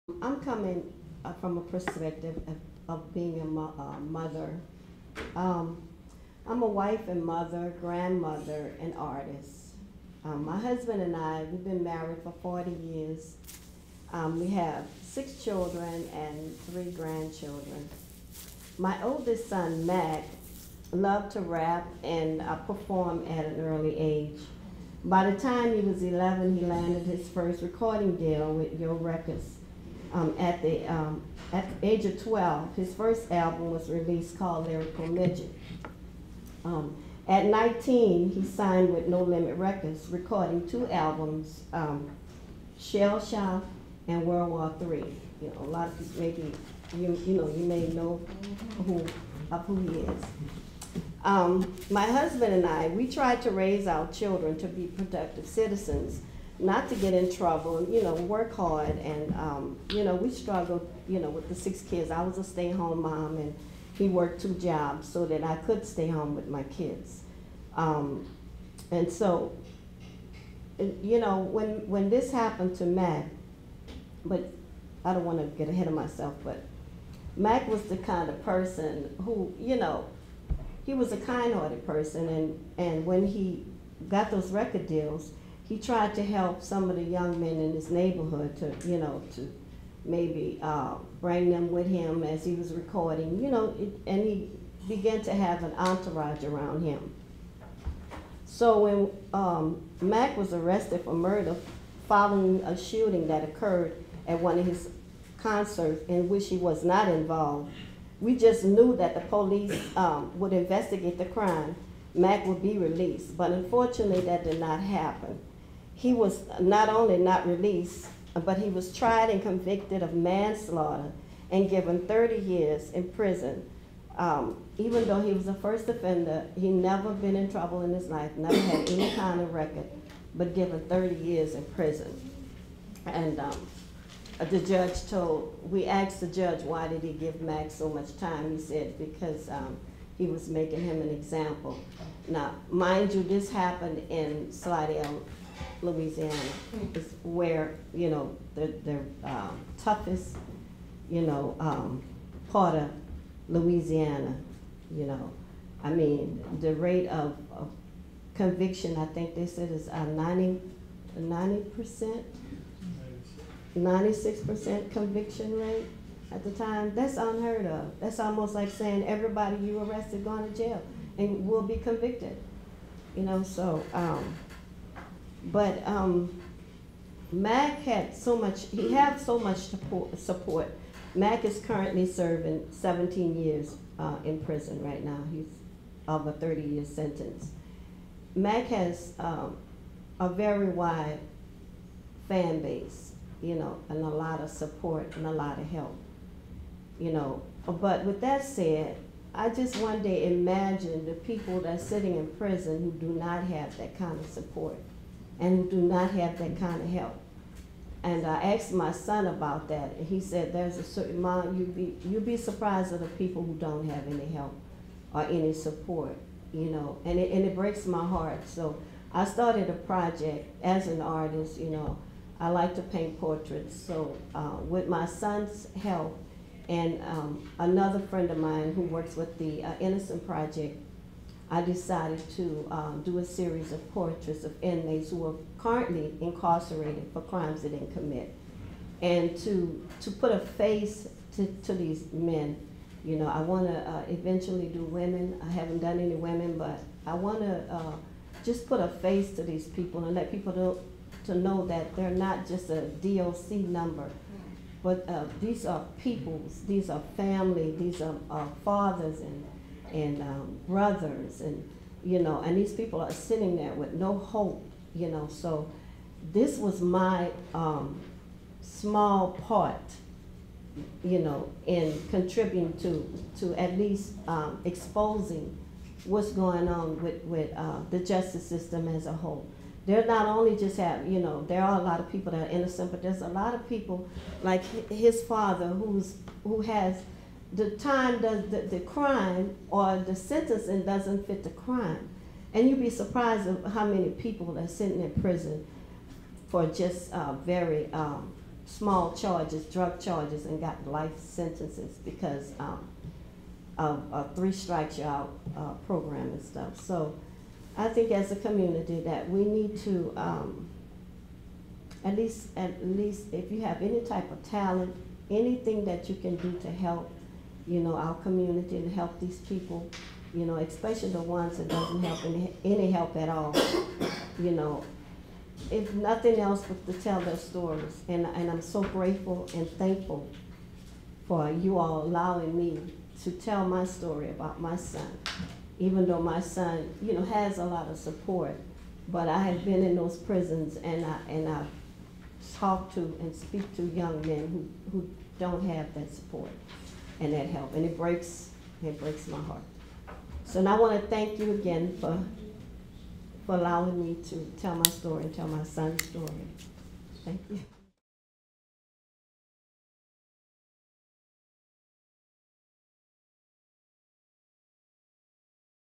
I'm coming from a perspective of being a mother. Um, I'm a wife and mother, grandmother, and artist. My husband and I, we've been married for 40 years. We have 6 children and 3 grandchildren. My oldest son, Mac, loved to rap and perform at an early age. By the time he was 11, he landed his first recording deal with Yo Records. At the age of 12, his first album was released called Lyrical Midget. At 19, he signed with No Limit Records, recording 2 albums, Shell Shock and World War III. You know, a lot of people maybe you may know who he is. My husband and I, we tried to raise our children to be productive citizens, not to get in trouble, and, work hard. And, we struggled, with the 6 kids. I was a stay-at-home mom, and he worked 2 jobs so that I could stay home with my kids. And so, when this happened to Mac, but I don't want to get ahead of myself, but Mac was the kind of person who, he was a kind-hearted person, and when he got those record deals, he tried to help some of the young men in his neighborhood to maybe bring them with him as he was recording, and he began to have an entourage around him. So when Mac was arrested for murder following a shooting that occurred at one of his concerts in which he was not involved, we just knew that the police would investigate the crime. Mac would be released, but unfortunately that did not happen. He was not only not released, but he was tried and convicted of manslaughter and given 30 years in prison. Even though he was a first offender, he never been in trouble in his life, never had any kind of record, but given 30 years in prison. And the judge we asked the judge, why did he give Mac so much time? He said, because he was making him an example. Now, mind you, this happened in Slidell, Louisiana, is where, the toughest, part of Louisiana, I mean, the rate of conviction, I think they said is 90%, 96% conviction rate at the time. That's unheard of. That's almost like saying everybody you arrested going to jail and will be convicted, so, but Mac had so much, he had so much support. Mac is currently serving 17 years in prison right now. He's of a 30-year sentence. Mac has a very wide fan base, and a lot of support and a lot of help, But with that said, I just one day imagine the people that's sitting in prison who do not have that kind of support and who do not have that kind of help. And I asked my son about that, and he said, there's a certain amount, you'd be surprised at the people who don't have any help or any support, and it breaks my heart. So I started a project as an artist, I like to paint portraits. So with my son's help and another friend of mine who works with the Innocent Project, I decided to do a series of portraits of inmates who are currently incarcerated for crimes they didn't commit. And to put a face to these men, I want to eventually do women. I haven't done any women, but I want to just put a face to these people and let people know that they're not just a DOC number, but these are peoples, these are family, these are fathers and brothers, and and these people are sitting there with no hope, So this was my small part, in contributing to at least exposing what's going on with the justice system as a whole. They're not only just there are a lot of people that are innocent, but there's a lot of people like his father who has the time does the crime or the sentencing doesn't fit the crime. And you'd be surprised of how many people are sitting in prison for just very small charges, drug charges, and got life sentences because of a 3 strikes you out program and stuff. So I think as a community that we need to at least if you have any type of talent, anything that you can do to help, you know, our community and help these people, you know, especially the ones that doesn't help any help at all, you know, if nothing else but to tell their stories. And I'm so grateful and thankful for you all allowing me to tell my story about my son, even though my son, you know, has a lot of support. But I have been in those prisons, and I've talked to and speak to young men who don't have that support and that help, and it breaks my heart. So now I want to thank you again for allowing me to tell my story and tell my son's story. Thank you.